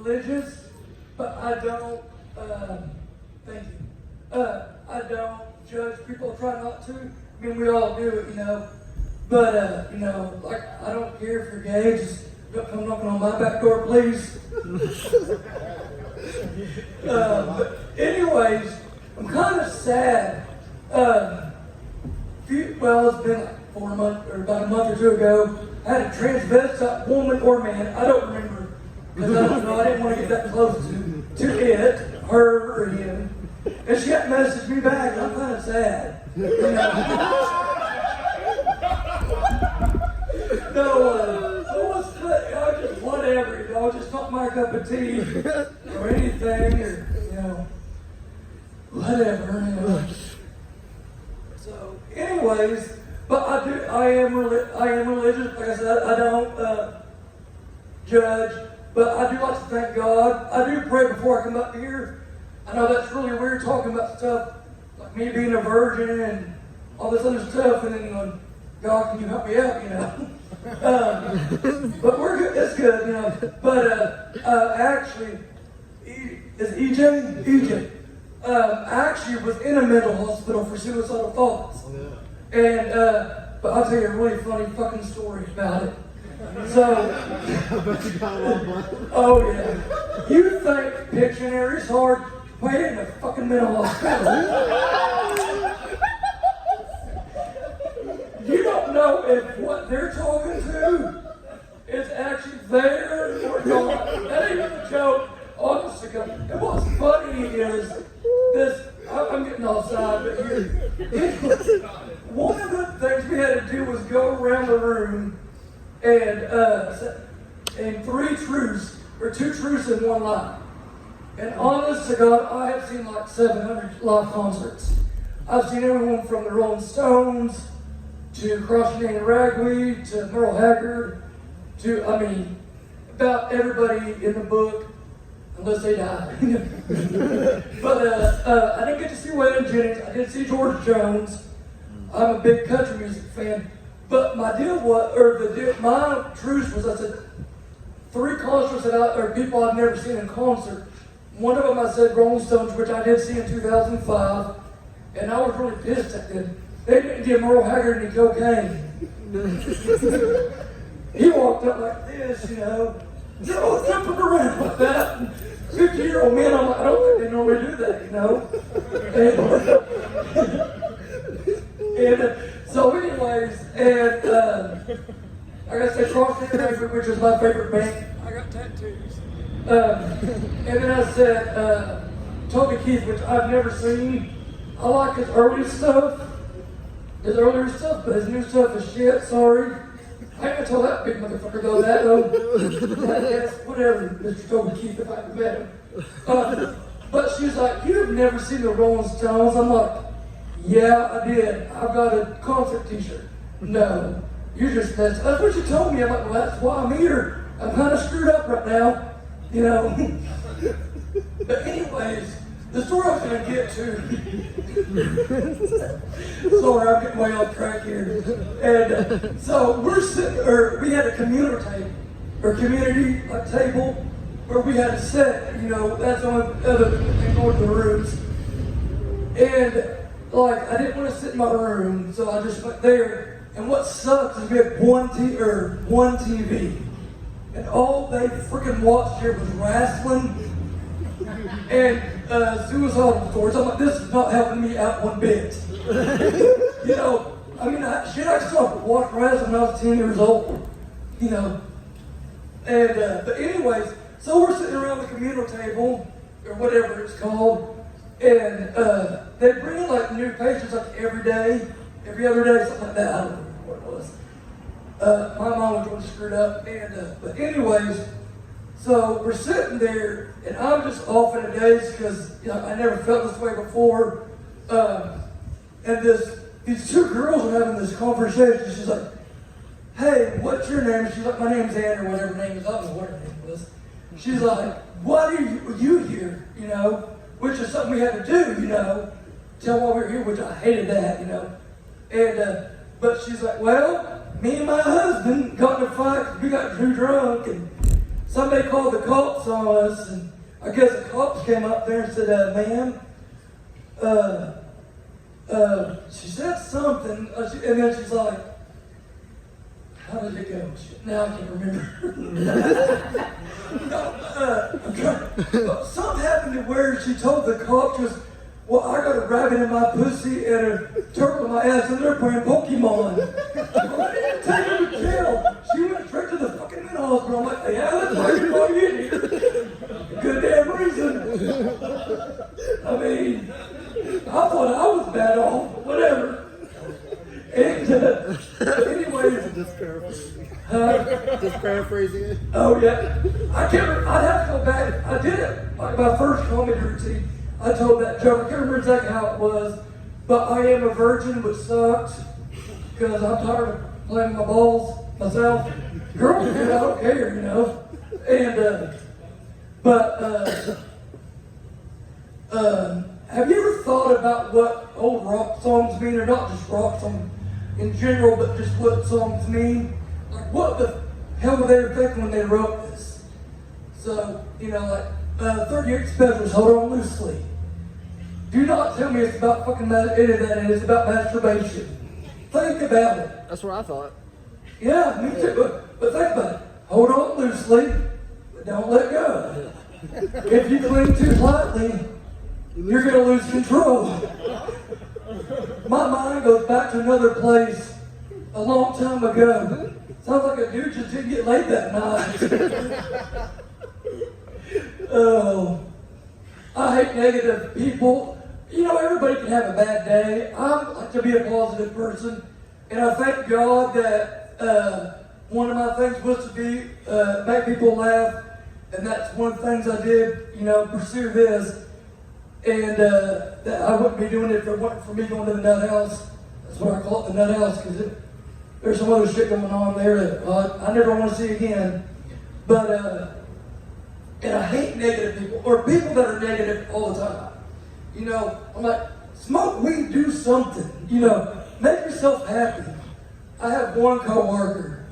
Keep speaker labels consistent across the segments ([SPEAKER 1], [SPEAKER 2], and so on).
[SPEAKER 1] religious, but I don't, thank you. I don't judge people, try not to. I mean, we all do it, you know. But, you know, like, I don't care if you're gay, just don't come knocking on my back door, please. But anyways, I'm kind of sad. Well, it's been like 4 months, or about a month or two ago, I had a transvestite woman or man, I don't remember, because I don't know, I didn't want to get that close to it, her or him. And she had messaged me back, and I'm kind of sad. You know? I just whatever, you know, just not my cup of tea or anything, or you know, whatever. You know. So, anyways, but I am religious. Like I said, I don't judge, but I do like to thank God. I do pray before I come up here. I know that's really weird talking about stuff like me being a virgin and all this other stuff, and then you know, God, can you help me out? You know. But we're good. It's good, you know. But actually, is EJ? EJ. Actually was in a mental hospital for suicidal thoughts. Yeah. And but I'll tell you a really funny fucking story about it. So, oh yeah. You think Pictionary is hard? Wait in a fucking mental hospital. You don't know if what they're talking to is actually there or not. That ain't a joke. Honestly, and what's funny is this. I'm getting offside, but here. One of the things we had to do was go around the room and 3 truths, or 2 truths in one line. And honest to God, I have seen like 700 live concerts. I've seen everyone from the Rolling Stones to Cross and Ragweed, to Merle Haggard, to, I mean, about everybody in the book, unless they die. But I didn't get to see Waylon Jennings. I did see George Jones. I'm a big country music fan. But my deal was, my truth was, I said, 3 concerts or people I've never seen in concert. One of them I said Rolling Stones, which I did see in 2005, and I was really pissed at them. They didn't give Merle Haggard any cocaine. He walked up like this, you know. They're all jumping around like that. 50-year-old men, I'm like, I don't think they normally do that, you know. And so anyways, and I gotta say Cross and Ragweed, which is my favorite band. I got tattoos. And then I said Toby Keith, which I've never seen. I like his early stuff. His earlier stuff, but his new stuff is shit, sorry. I ain't gonna tell that big motherfucker though that though. Yes, whatever, Mr. Toby Keith, if I met him. But she's like, you've never seen the Rolling Stones? I'm like, yeah, I did. I've got a concert t-shirt. No, you're just messing. That's what you told me. I'm like, well, that's why I'm here. I'm kind of screwed up right now, you know. But anyways, the story I was going to get to, sorry, I'm getting way off track here. And so we had a communal table, or community table, where we had a set, you know, that's on other in one of the rooms. And like, I didn't want to sit in my room, so I just went there. And what sucks is we had one TV. And all they freaking watched here was wrestling and suicidal stories. I'm like, this is not helping me out one bit. You know, I mean, I stopped watching wrestling when I was 10 years old. You know, and but anyways, so we're sitting around the communal table or whatever it's called, and they bring in like new patients like every other day, something like that. I don't know what it was. My mom was really screwed up, and but anyways. So we're sitting there, and I'm just off in a daze because you know, I never felt this way before. And these 2 girls are having this conversation. She's like, "Hey, what's your name?" And she's like, "My name's Ann," or whatever her name is. I don't know what her name was. She's like, "Why are you here?" You know, which is something we had to do. You know, tell why we're here, which I hated that. You know, and but she's like, "Well, me and my husband got in a fight. We got too drunk and." somebody called the cops on us, and I guess the cops came up there and said, ma'am, she said something, and then she's like, how did it go? Now I can't remember. I'm trying. Something happened to where she told the cops, just, well, I got a rabbit in my pussy and a turtle in my ass, and they're playing Pokemon. I didn't take her to jail. She went straight to the fucking mental hospital. I'm like, they have it, why you going in here? Good damn reason. I mean, I thought I was bad off, but whatever. And anyways,
[SPEAKER 2] just paraphrasing it.
[SPEAKER 1] Oh yeah, I'd have to go back. I did it like my first comedy routine. I told that joke. I can't remember exactly how it was, but I am a virgin, which sucks because I'm tired of playing my balls myself. Girls, man, I don't care, you know. And have you ever thought about what old rock songs mean, or not just rock songs in general, but just what songs mean? Like, what the hell were they thinking when they wrote this? So, you know, like 38 Specials, Hold On Loosely. Do not tell me it's about fucking any of that. It is about masturbation. Think about it.
[SPEAKER 2] That's what I thought.
[SPEAKER 1] Yeah, me too. But think about it. Hold on loosely, but don't let go. If you cling too tightly, you're going to lose control. My mind goes back to another place a long time ago. Sounds like a dude just didn't get laid that night. Oh, I hate negative people. You know, everybody can have a bad day. I like to be a positive person. And I thank God that one of my things was to be, make people laugh. And that's one of the things I did, you know, pursue this. And that I wouldn't be doing it if it wasn't for me going to the nut house. That's what I call it, the nut house, because there's some other shit going on there that I never want to see again. But, and I hate negative people, or people that are negative all the time. You know, I'm like, smoke weed, do something. You know, make yourself happy. I have one coworker,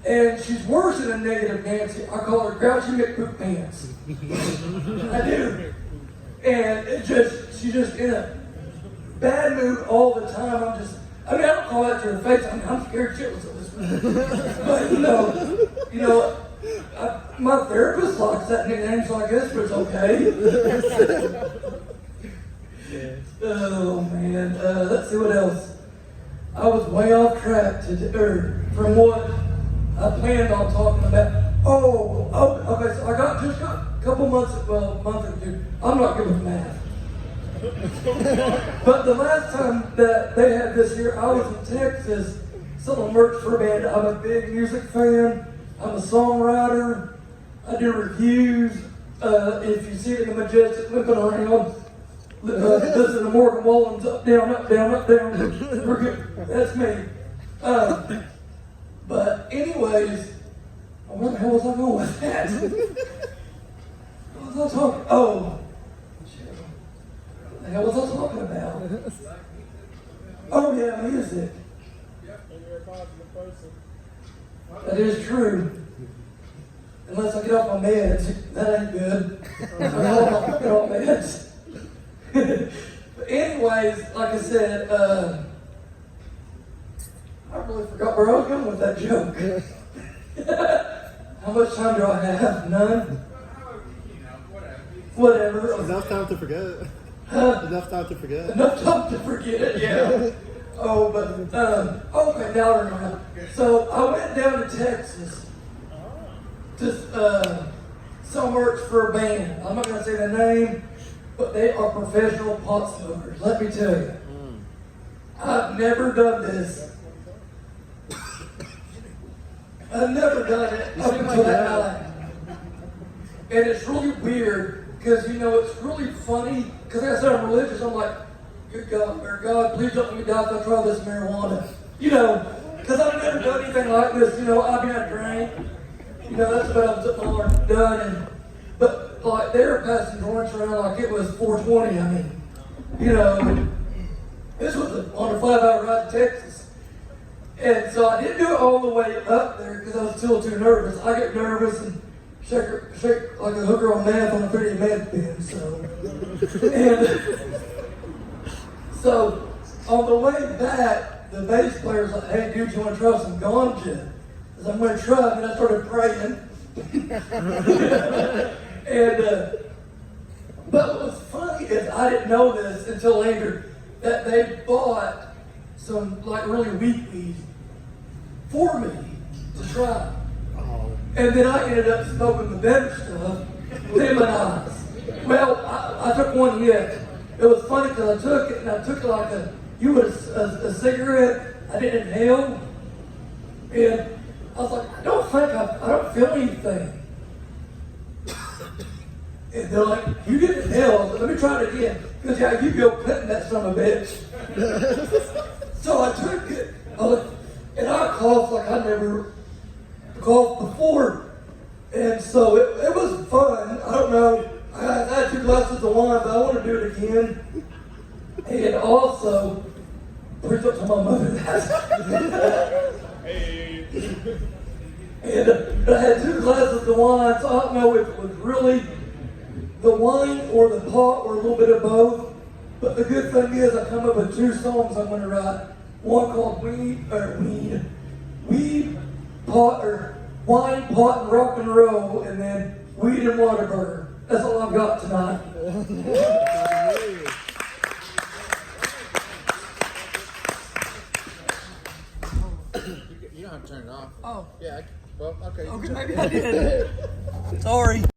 [SPEAKER 1] and she's worse than a negative Nancy. I call her Grouchy McPoop Pants. I do. And she's just in a bad mood all the time. I don't call that to her face. I'm scared shitless of this. But, you know, my therapist likes that nickname, so I guess it's okay. Oh, man. Let's see what else. I was way off track from what I planned on talking about. Okay, so I just got a couple months, a month or two. I'm not good with math. But the last time that they had this here, I was in Texas selling merch for a band. I'm a big music fan. I'm a songwriter. I do reviews. If you see it in the Majestic, limping around, listen to Morgan Wallen's up, down, up, down, up, down. We're good. That's me. But anyways, where the hell was I going with that? What was I talking? Oh, shit. What the hell was I talking about? Oh yeah, music.
[SPEAKER 3] And you're a positive person.
[SPEAKER 1] That is true. Unless I get off my meds, that ain't good. I'm not get off meds. But anyways, like I said, I really forgot where I was going with that joke. How much time do I have? None? Whatever.
[SPEAKER 2] Enough time to forget. Enough time to forget.
[SPEAKER 1] Enough time to forget it, yeah. Oh, but, okay, now I remember. So I went down to Texas to sell merch for a band. I'm not going to say the name, but they are professional pot smokers. Let me tell you. I've never done this. I've never done it up until that night. And it's really weird because, you know, it's really funny because like I said, I'm religious. I'm like, good God, or God, please don't let me die if I try this marijuana. You know, because I've never done anything like this. You know, I mean, I drank. You know, that's about all I've done. But, like, they were passing joints around like it was 420. I mean, you know, this was on a 5-hour ride to Texas. And so I didn't do it all the way up there because I was still too nervous. I get nervous and shake like a hooker on meth on a 30 meth bin. So on the way back, the bass player's like, "Hey, dude, you want to try some ganja?" I said, "I'm going to try," and I started praying. But what was funny is I didn't know this until later that they bought some like really weak weed for me to try.
[SPEAKER 2] Oh.
[SPEAKER 1] And then I ended up smoking the better stuff, Lemonize. Well, I took one hit. It was funny because I took it and I took it like a cigarette. I didn't inhale. And I was like, I don't feel anything. And they're like, "You didn't inhale." I was like, "Let me try it again." Because yeah, you go cutting that son of a bitch. So I took it, and I coughed like I never coughed before. And so it was fun. I don't know. I had 2 glasses of wine, but I want to do it again. And also, please don't tell my mother that.
[SPEAKER 3] Hey.
[SPEAKER 1] And I had 2 glasses of wine, so I don't know if it was really the wine or the pot or a little bit of both. But the good thing is I come up with 2 songs I'm going to write. One called Weed, Pot, or Wine, Pot, and Rock and Roll, and then Weed and Waterburger. That's all I've got tonight.
[SPEAKER 4] You don't have to turn it off.
[SPEAKER 1] Oh.
[SPEAKER 4] Yeah. Well, okay.
[SPEAKER 1] Okay, maybe I did. Sorry.